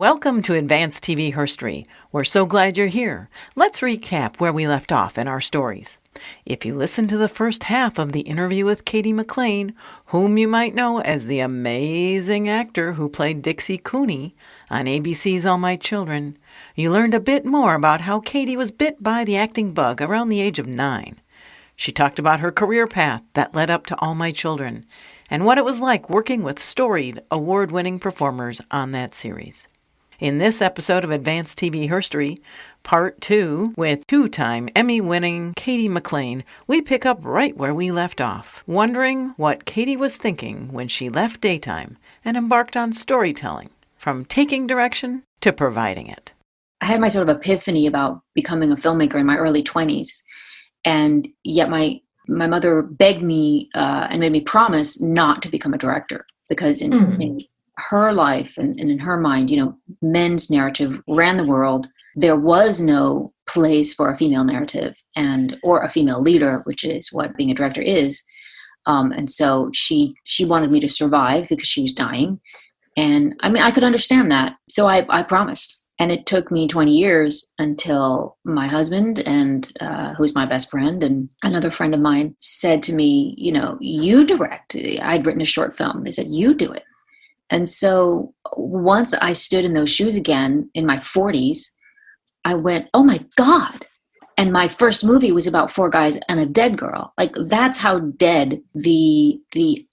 Welcome to Advanced TV History. We're so glad you're here. Let's recap where we left off in our stories. If you listened to the first half of the interview with Cady McClain, whom you might know as the amazing actor who played Dixie Cooney on ABC's All My Children, you learned a bit more about how Cady was bit by the acting bug around the age of 9. She talked about her career path that led up to All My Children and what it was like working with storied, award-winning performers on that series. In this episode of Advanced TV History, Part 2, with two-time Emmy-winning Cady McClain, we pick up right where we left off, wondering what Cady was thinking when she left daytime and embarked on storytelling, from taking direction to providing it. I had my sort of epiphany about becoming a filmmaker in my early 20s, and yet my mother begged me and made me promise not to become a director, because in her life and in her mind, men's narrative ran the world. There was no place for a female narrative or a female leader, which is what being a director is. And so she wanted me to survive because she was dying. And I could understand that. So I promised. And it took me 20 years until my husband and who's my best friend and another friend of mine said to me, you direct. I'd written a short film. They said, you do it. And so once I stood in those shoes again in my 40s, I went, oh my God. And my first movie was about 4 guys and a dead girl. Like, that's how dead the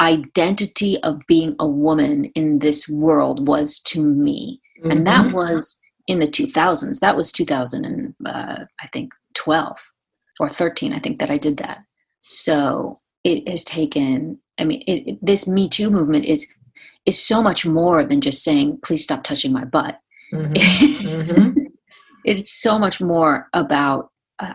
identity of being a woman in this world was to me. Mm-hmm. And that was in the 2000s. That was 2012 or 13, I think, that I did that. So it has taken, this Me Too movement is so much more than just saying, please stop touching my butt. Mm-hmm. Mm-hmm. It's so much more about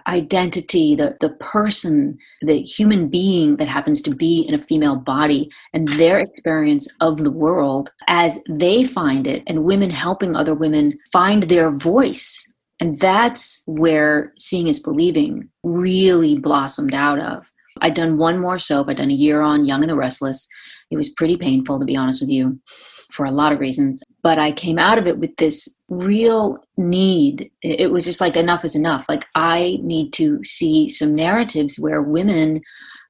identity, the person, the human being that happens to be in a female body and their experience of the world as they find it, and women helping other women find their voice. And that's where Seeing is Believing really blossomed out of. I'd done one more soap. I'd done a year on Young and the Restless. It was pretty painful, to be honest with you, for a lot of reasons. But I came out of it with this real need. It was just like, enough is enough. Like, I need to see some narratives where women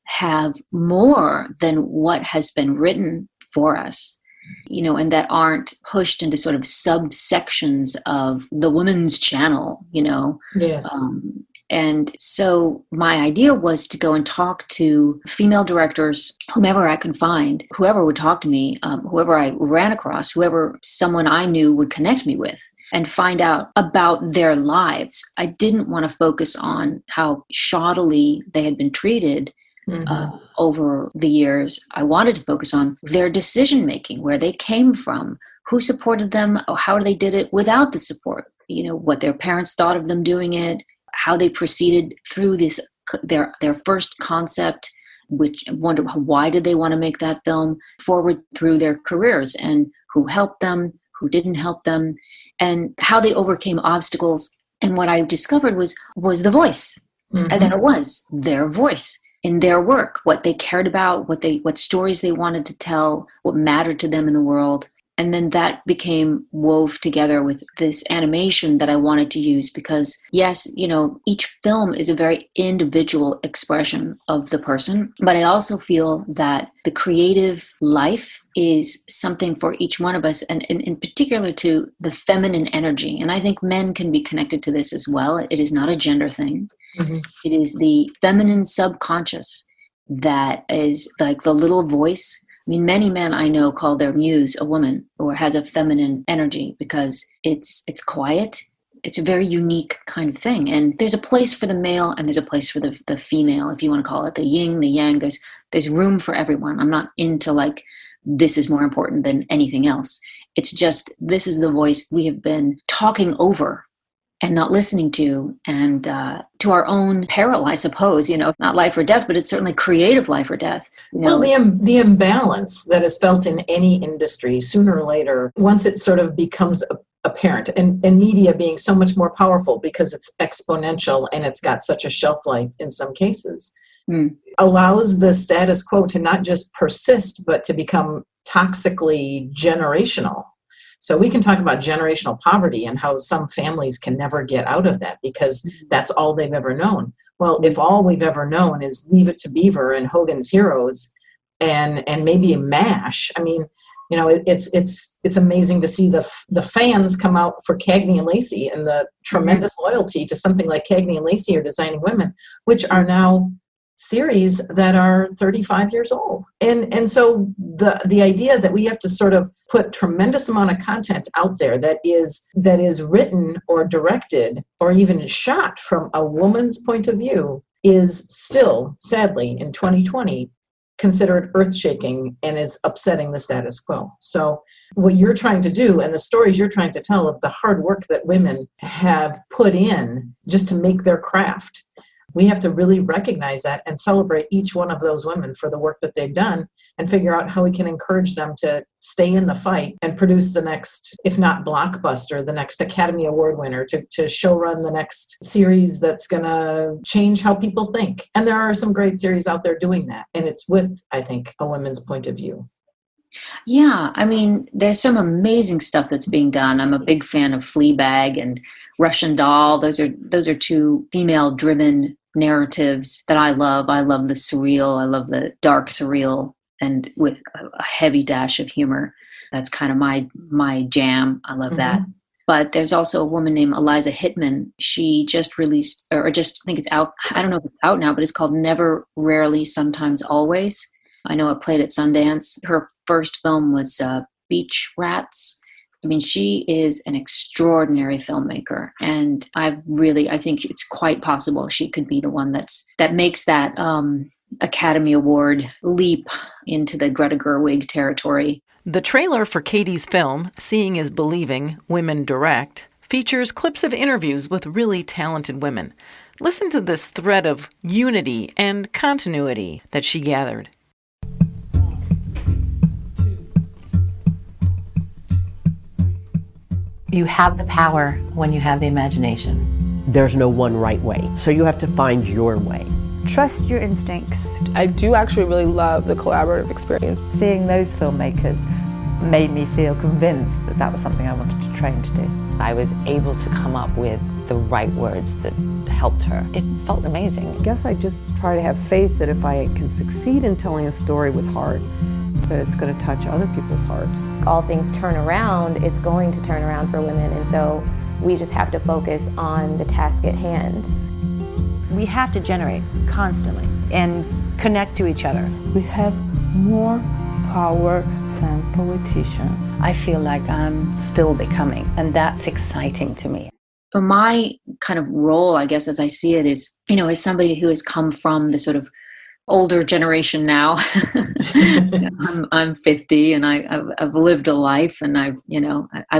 have more than what has been written for us, and that aren't pushed into sort of subsections of the woman's channel, Yes. And so my idea was to go and talk to female directors, whomever I can find, whoever would talk to me, whoever I ran across, whoever someone I knew would connect me with, and find out about their lives. I didn't want to focus on how shoddily they had been treated over the years. I wanted to focus on their decision-making, where they came from, who supported them, how they did it without the support, what their parents thought of them doing it, how they proceeded through this, their first concept, which wonder why did they want to make that film, forward through their careers, and who helped them, who didn't help them, and how they overcame obstacles. And what I discovered was the voice. Mm-hmm. And then it was their voice in their work, what they cared about, what stories they wanted to tell, what mattered to them in the world. And then that became wove together with this animation that I wanted to use because, yes, each film is a very individual expression of the person. But I also feel that the creative life is something for each one of us, and in particular to the feminine energy. And I think men can be connected to this as well. It is not a gender thing. Mm-hmm. It is the feminine subconscious that is like the little voice. Many men I know call their muse a woman or has a feminine energy because it's quiet. It's a very unique kind of thing. And there's a place for the male and there's a place for the female, if you want to call it the yin, the yang. There's room for everyone. I'm not into like, this is more important than anything else. It's just, this is the voice we have been talking over and not listening to, and to our own peril, I suppose, not life or death, but it's certainly creative life or death. Well, the imbalance that is felt in any industry, sooner or later, once it sort of becomes apparent, and media being so much more powerful because it's exponential and it's got such a shelf life in some cases, allows the status quo to not just persist, but to become toxically generational. So we can talk about generational poverty and how some families can never get out of that because that's all they've ever known. Well, if all we've ever known is Leave It to Beaver and Hogan's Heroes and maybe MASH, I mean, you know, it's amazing to see the fans come out for Cagney and Lacey and the tremendous loyalty to something like Cagney and Lacey or Designing Women, which are now series that are 35 years old. And so the idea that we have to sort of put tremendous amount of content out there that is written or directed or even shot from a woman's point of view is still, sadly, in 2020, considered earth-shaking and is upsetting the status quo. So what you're trying to do and the stories you're trying to tell of the hard work that women have put in just to make their craft, we have to really recognize that and celebrate each one of those women for the work that they've done and figure out how we can encourage them to stay in the fight and produce the next, if not blockbuster, the next Academy Award winner, to showrun the next series that's going to change how people think. And there are some great series out there doing that. And it's with, I think, a women's point of view. Yeah, I mean, there's some amazing stuff that's being done. I'm a big fan of Fleabag and Russian Doll. Those are two female-driven narratives that I love. I love the surreal. I love the dark surreal and with a heavy dash of humor. That's kind of my jam. I love that. But there's also a woman named Eliza Hittman. She just released, or just I think it's out. I don't know if it's out now, but it's called Never, Rarely, Sometimes, Always. I know it played at Sundance. Her first film was Beach Rats. I mean, she is an extraordinary filmmaker, and I think it's quite possible she could be the one that makes that Academy Award leap into the Greta Gerwig territory. The trailer for Cady's film, Seeing is Believing, Women Direct, features clips of interviews with really talented women. Listen to this thread of unity and continuity that she gathered. You have the power when you have the imagination. There's no one right way, so you have to find your way. Trust your instincts. I do actually really love the collaborative experience. Seeing those filmmakers made me feel convinced that that was something I wanted to train to do. I was able to come up with the right words that helped her. It felt amazing. I guess I just try to have faith that if I can succeed in telling a story with heart, that it's going to touch other people's hearts. All things turn around, it's going to turn around for women, and so we just have to focus on the task at hand. We have to generate constantly and connect to each other. We have more power than politicians. I feel like I'm still becoming, and that's exciting to me. But my kind of role, I guess, as I see it is, as somebody who has come from the sort of older generation now. I'm 50 and I've lived a life, and I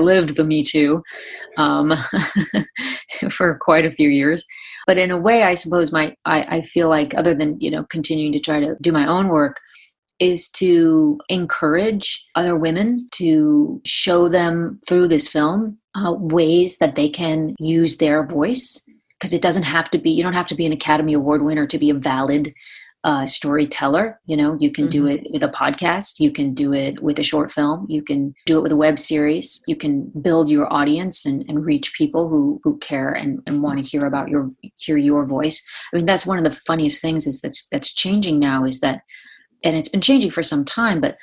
lived the Me Too for quite a few years. But in a way, I suppose I feel like, other than continuing to try to do my own work, is to encourage other women, to show them through this film ways that they can use their voice, because it doesn't have to be. You don't have to be an Academy Award winner to be a valid storyteller. You can do it with a podcast, you can do it with a short film, you can do it with a web series, you can build your audience and reach people who care and want to hear your voice. I mean, that's one of the funniest things that's changing now, is that, and it's been changing for some time, but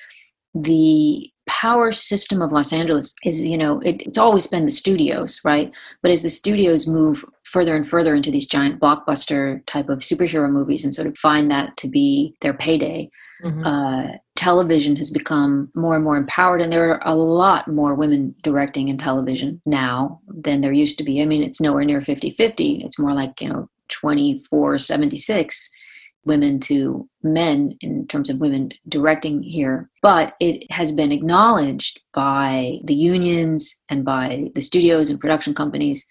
the power system of Los Angeles is, it's always been the studios, right? But as the studios move further and further into these giant blockbuster type of superhero movies and sort of find that to be their payday, television has become more and more empowered. And there are a lot more women directing in television now than there used to be. I mean, it's nowhere near 50-50. It's more like, 24-76. Women to men in terms of women directing here. But it has been acknowledged by the unions and by the studios and production companies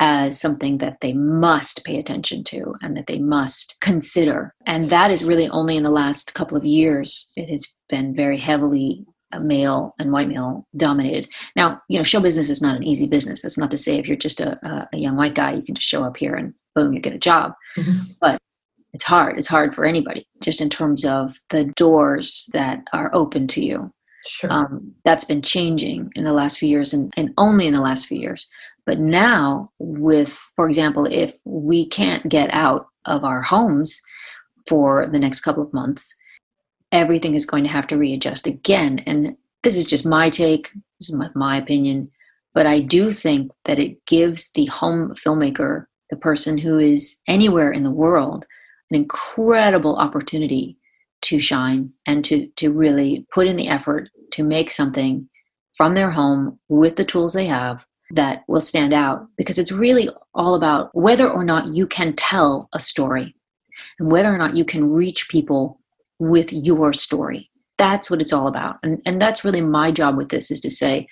as something that they must pay attention to and that they must consider. And that is really only in the last couple of years. It has been very heavily male and white male dominated. Now, show business is not an easy business. That's not to say if you're just a young white guy, you can just show up here and boom, you get a job. But it's hard. It's hard for anybody, just in terms of the doors that are open to you. Sure. That's been changing in the last few years and only in the last few years. But now with, for example, if we can't get out of our homes for the next couple of months, everything is going to have to readjust again. And this is just my take, this is my opinion, but I do think that it gives the home filmmaker, the person who is anywhere in the world, an incredible opportunity to shine and to really put in the effort to make something from their home with the tools they have that will stand out, because it's really all about whether or not you can tell a story and whether or not you can reach people with your story. That's what it's all about. And that's really my job with this, is to say,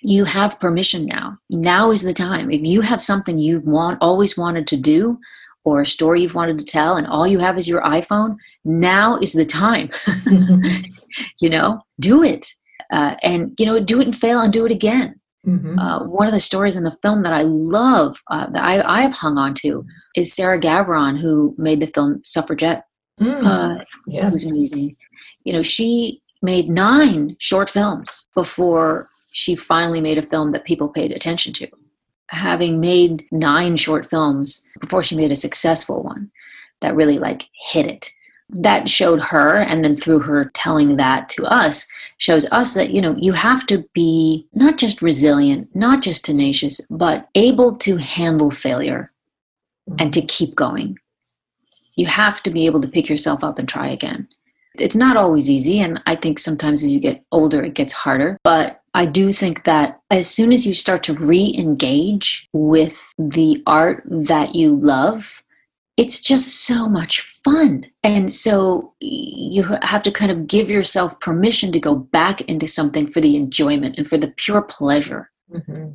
you have permission now. Now is the time. If you have something you've always wanted to do, or a story you've wanted to tell, and all you have is your iPhone, now is the time. Do it. And do it and fail and do it again. Mm-hmm. One of the stories in the film that I love, that I have hung on to, is Sarah Gavron, who made the film Suffragette. Yes. It was amazing. She made 9 short films before she finally made a film that people paid attention to. Having made 9 short films before she made a successful one that really hit it. That showed her, and then through her telling that to us, shows us that, you have to be not just resilient, not just tenacious, but able to handle failure and to keep going. You have to be able to pick yourself up and try again. It's not always easy, and I think sometimes as you get older, it gets harder. But I do think that as soon as you start to re-engage with the art that you love, it's just so much fun. And so you have to kind of give yourself permission to go back into something for the enjoyment and for the pure pleasure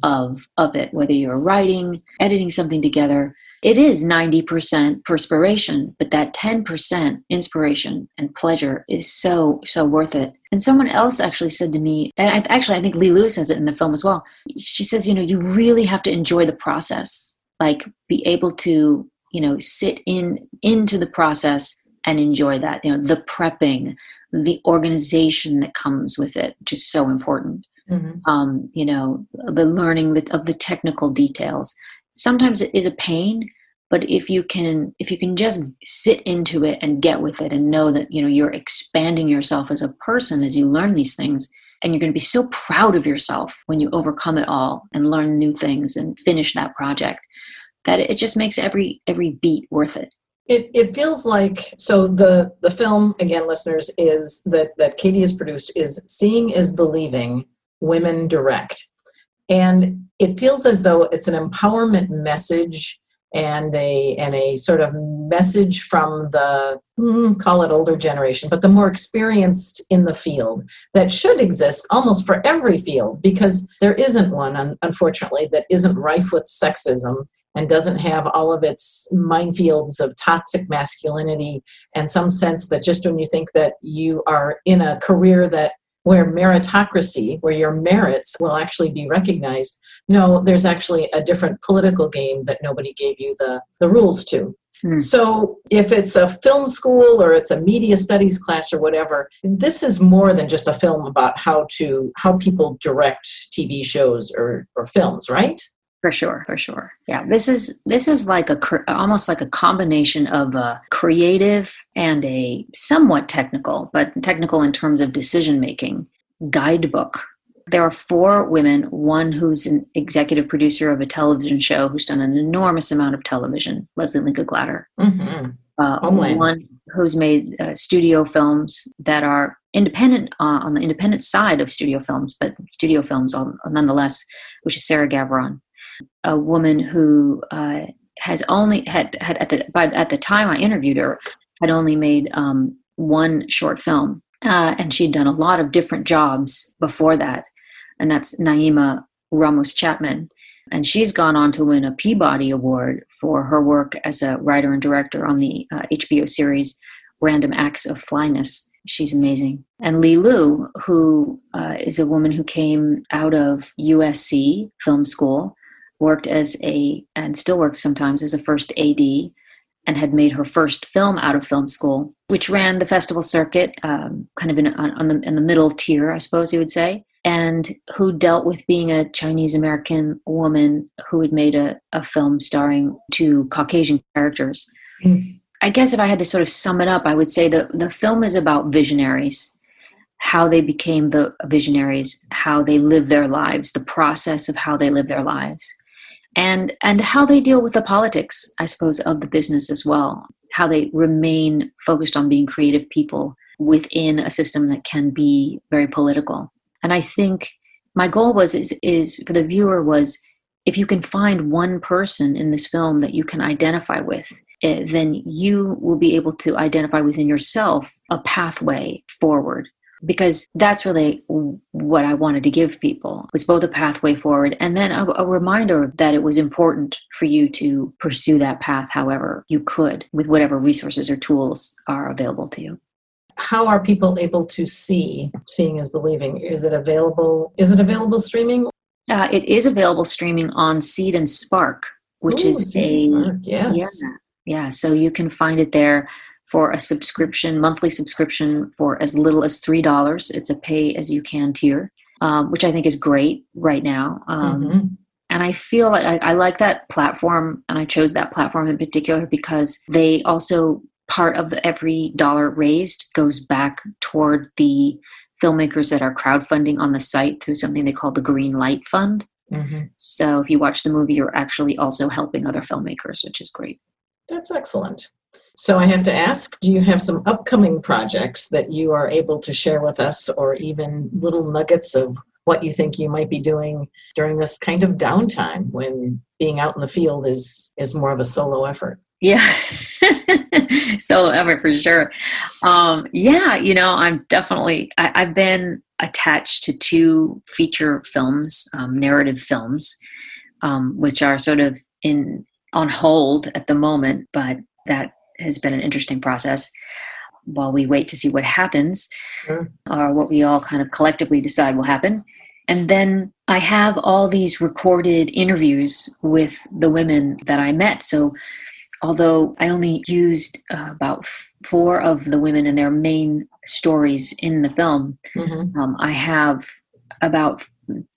of it, whether you're writing, editing something together. It is 90% perspiration, but that 10% inspiration and pleasure is so, so worth it. And someone else actually said to me, and I think Lee Lewis says it in the film as well. She says, you really have to enjoy the process, be able to, sit into the process and enjoy that, the prepping, the organization that comes with it, which is so important. Mm-hmm. The learning of the technical details. Sometimes it is a pain, but if you can just sit into it and get with it and know that, you're expanding yourself as a person as you learn these things, and you're going to be so proud of yourself when you overcome it all and learn new things and finish that project, that it just makes every beat worth it. It feels like, so the film, again, listeners, is that Cady has produced is Seeing is Believing, Women Direct. And it feels as though it's an empowerment message and a sort of message from the, call it older generation, but the more experienced in the field, that should exist almost for every field, because there isn't one, unfortunately, that isn't rife with sexism and doesn't have all of its minefields of toxic masculinity, and some sense that just when you think that you are in a career where meritocracy, where your merits will actually be recognized, no, there's actually a different political game that nobody gave you the rules to. So if it's a film school or it's a media studies class or whatever, this is more than just a film about how people direct TV shows or films, right? For sure. Yeah, this is almost like a combination of a creative and a somewhat technical, but technical in terms of decision making, guidebook. There are 4 women, one who's an executive producer of a television show who's done an enormous amount of television, Leslie Linka-Glatter. Mm-hmm. One who's made studio films that are independent, on the independent side of studio films, but studio films nonetheless, which is Sarah Gavron. A woman who has only had at the time I interviewed her, had only made 1 short film, and she'd done a lot of different jobs before that, and that's Naima Ramos Chapman, and she's gone on to win a Peabody Award for her work as a writer and director on the HBO series Random Acts of Flyness. She's amazing. And Lee Lu, who is a woman who came out of USC Film School, worked and still works sometimes as a first AD, and had made her first film out of film school, which ran the festival circuit, kind of in the middle tier, I suppose you would say, and who dealt with being a Chinese American woman who had made a film starring two Caucasian characters. I guess if I had to sort of sum it up, I would say that the film is about visionaries, how they became the visionaries, how they live their lives, the process of how they live their lives, and how they deal with the politics, I suppose, of the business as well, how they remain focused on being creative people within a system that can be very political. And I think my goal is for the viewer was, if you can find one person in this film that you can identify with, then you will be able to identify within yourself a pathway forward. Because that's really what I wanted to give people, was both a pathway forward and then a reminder that it was important for you to pursue that path however you could, with whatever resources or tools are available to you. How are people able to see Seeing is Believing? Is it available streaming? It is available streaming on Seed and Spark, which is Spark, yes. Yeah, so you can find it there for a monthly subscription for as little as $3. It's a pay-as-you-can tier, which I think is great right now. And I feel like I like that platform, and I chose that platform in particular because they also, part of every dollar raised goes back toward the filmmakers that are crowdfunding on the site through something they call the Green Light Fund. So if you watch the movie, you're actually also helping other filmmakers, which is great. That's excellent. So I have to ask, do you have some upcoming projects that you are able to share with us, or even little nuggets of what you think you might be doing during this kind of downtime when being out in the field is more of a solo effort? Yeah, solo effort for sure. I'm definitely, I've been attached to 2 feature films, narrative films, which are sort of on hold at the moment, but that has been an interesting process while we wait to see what happens, or what we all kind of collectively decide will happen. And then I have all these recorded interviews with the women that I met. So although I only used about 4 of the women and their main stories in the film, I have about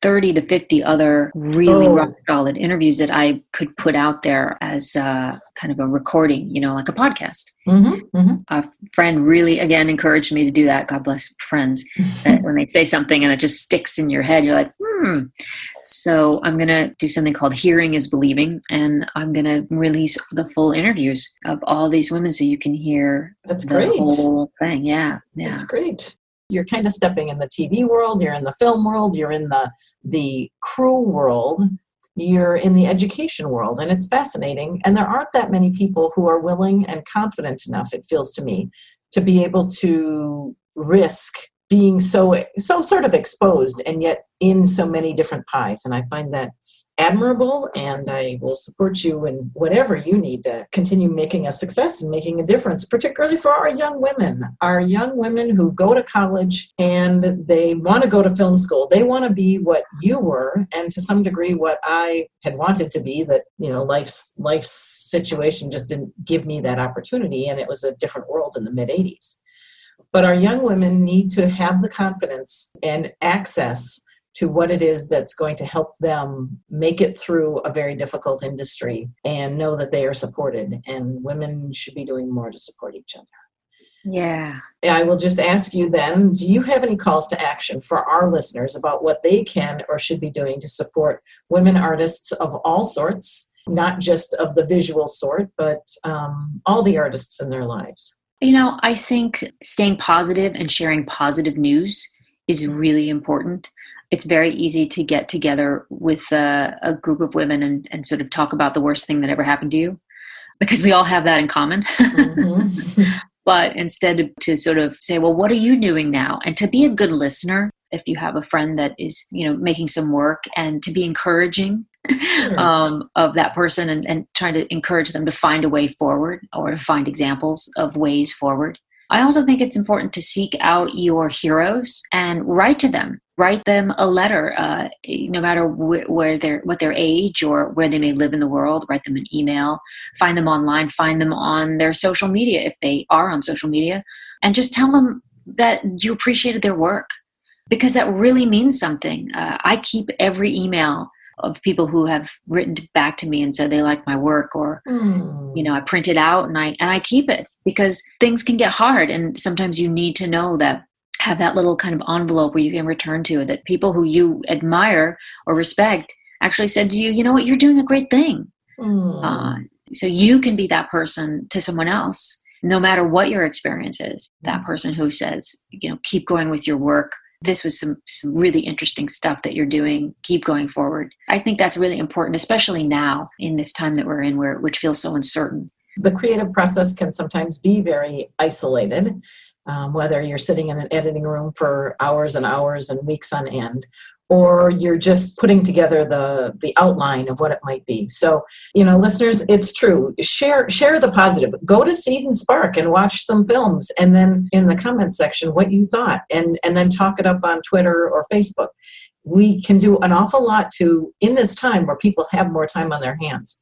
30 to 50 other really rock solid interviews that I could put out there as kind of a recording, like a podcast. A friend really, again, encouraged me to do that. God bless friends, that when they say something and it just sticks in your head, you're like, So I'm going to do something called Hearing is Believing, and I'm going to release the full interviews of all these women so you can hear the whole thing. Yeah. That's great. You're kind of stepping in the TV world, you're in the film world, you're in the crew world, you're in the education world, and it's fascinating. And there aren't that many people who are willing and confident enough, it feels to me, to be able to risk being so sort of exposed and yet in so many different pies. And I find that admirable, and I will support you in whatever you need to continue making a success and making a difference, particularly for our young women who go to college and they want to go to film school. They want to be what you were, and to some degree what I had wanted to be, that, life's situation just didn't give me that opportunity, and it was a different world in the mid-'80s. But our young women need to have the confidence and access to what it is that's going to help them make it through a very difficult industry and know that they are supported. And women should be doing more to support each other. Yeah. I will just ask you then, do you have any calls to action for our listeners about what they can or should be doing to support women artists of all sorts, not just of the visual sort, but all the artists in their lives? I think staying positive and sharing positive news is really important. It's very easy to get together with a group of women and sort of talk about the worst thing that ever happened to you, because we all have that in common. But instead to sort of say, well, what are you doing now? And to be a good listener, if you have a friend that is, making some work, and to be encouraging of that person and trying to encourage them to find a way forward or to find examples of ways forward. I also think it's important to seek out your heroes and write to them Write them a letter, no matter what their age or where they may live in the world. Write them an email, find them online, find them on their social media if they are on social media, and just tell them that you appreciated their work, because that really means something. I keep every email of people who have written back to me and said they like my work, or I print it out and I keep it, because things can get hard, and sometimes you need to know that, have that little kind of envelope where you can return to, that people who you admire or respect actually said to you, you know what, you're doing a great thing. So you can be that person to someone else, no matter what your experience is. That person who says, keep going with your work. This was some really interesting stuff that you're doing. Keep going forward. I think that's really important, especially now in this time that we're in, which feels so uncertain. The creative process can sometimes be very isolated, whether you're sitting in an editing room for hours and hours and weeks on end, or you're just putting together the outline of what it might be. So, listeners, it's true. Share the positive. Go to Seed and Spark and watch some films, and then in the comments section what you thought, and then talk it up on Twitter or Facebook. We can do an awful lot in this time where people have more time on their hands.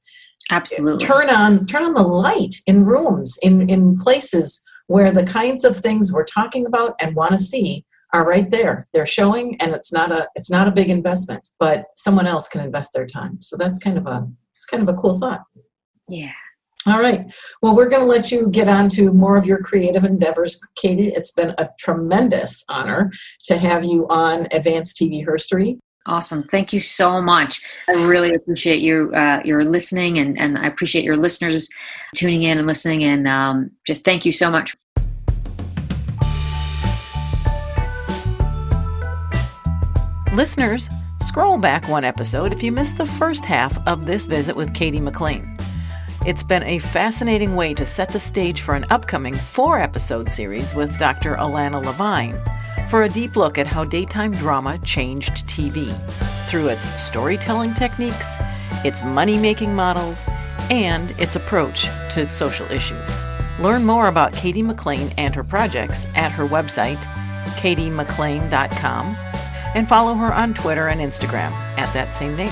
Absolutely. Turn on the light in rooms, in places where the kinds of things we're talking about and want to see are right there. They're showing, and it's not a big investment, but someone else can invest their time. So that's kind of a cool thought. Yeah. All right. Well, we're going to let you get on to more of your creative endeavors, Cady. It's been a tremendous honor to have you on Advanced TV Herstory. Awesome. Thank you so much. I really appreciate your listening, and I appreciate your listeners tuning in and listening, and just thank you so much. Listeners, scroll back one episode if you missed the first half of this visit with Cady McClain. It's been a fascinating way to set the stage for an upcoming 4-episode series with Dr. Alana Levine for a deep look at how daytime drama changed TV through its storytelling techniques, its money-making models, and its approach to social issues. Learn more about Cady McClain and her projects at her website, cadymcclain.com, and follow her on Twitter and Instagram at that same name.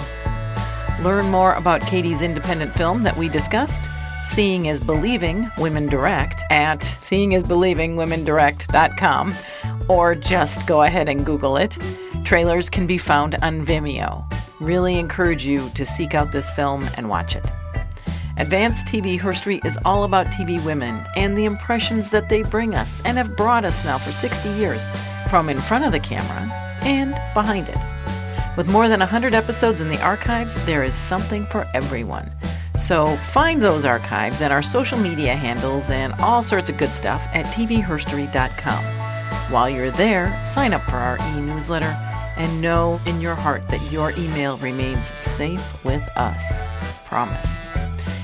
Learn more about Cady's independent film that we discussed, Seeing is Believing, Women Direct, at seeingisbelievingwomendirect.com, or just go ahead and Google it. Trailers can be found on Vimeo. Really encourage you to seek out this film and watch it. Advanced TV Herstory is all about TV women and the impressions that they bring us and have brought us now for 60 years, from in front of the camera and behind it. With more than 100 episodes in the archives, there is something for everyone. So find those archives and our social media handles and all sorts of good stuff at tvherstory.com. While you're there, sign up for our e-newsletter and know in your heart that your email remains safe with us. Promise.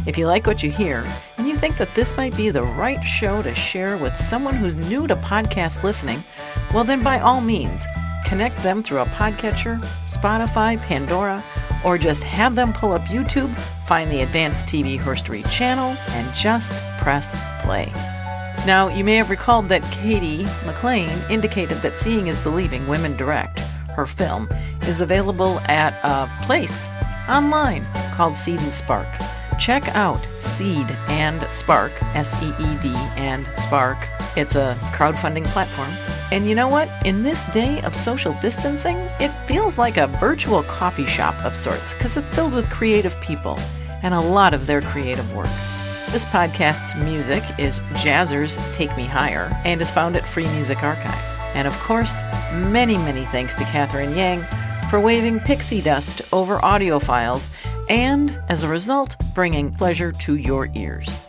If you like what you hear and you think that this might be the right show to share with someone who's new to podcast listening, well then by all means, connect them through a podcatcher, Spotify, Pandora, or just have them pull up YouTube, find the Advanced TV Herstory channel, and just press play. Now, you may have recalled that Cady McClain indicated that Seeing is Believing, Women Direct, her film, is available at a place online called Seed and Spark. Check out Seed and Spark, S-E-E-D and Spark. It's a crowdfunding platform. And you know what? In this day of social distancing, it feels like a virtual coffee shop of sorts because it's filled with creative people and a lot of their creative work. This podcast's music is Jazzer's Take Me Higher and is found at Free Music Archive. And of course, many, many thanks to Catherine Yang for waving pixie dust over audio files and, as a result, bringing pleasure to your ears.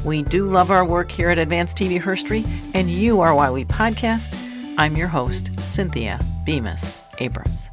We do love our work here at Advanced TV Herstory, and you are why we podcast. I'm your host, Cynthia Bemis Abrams.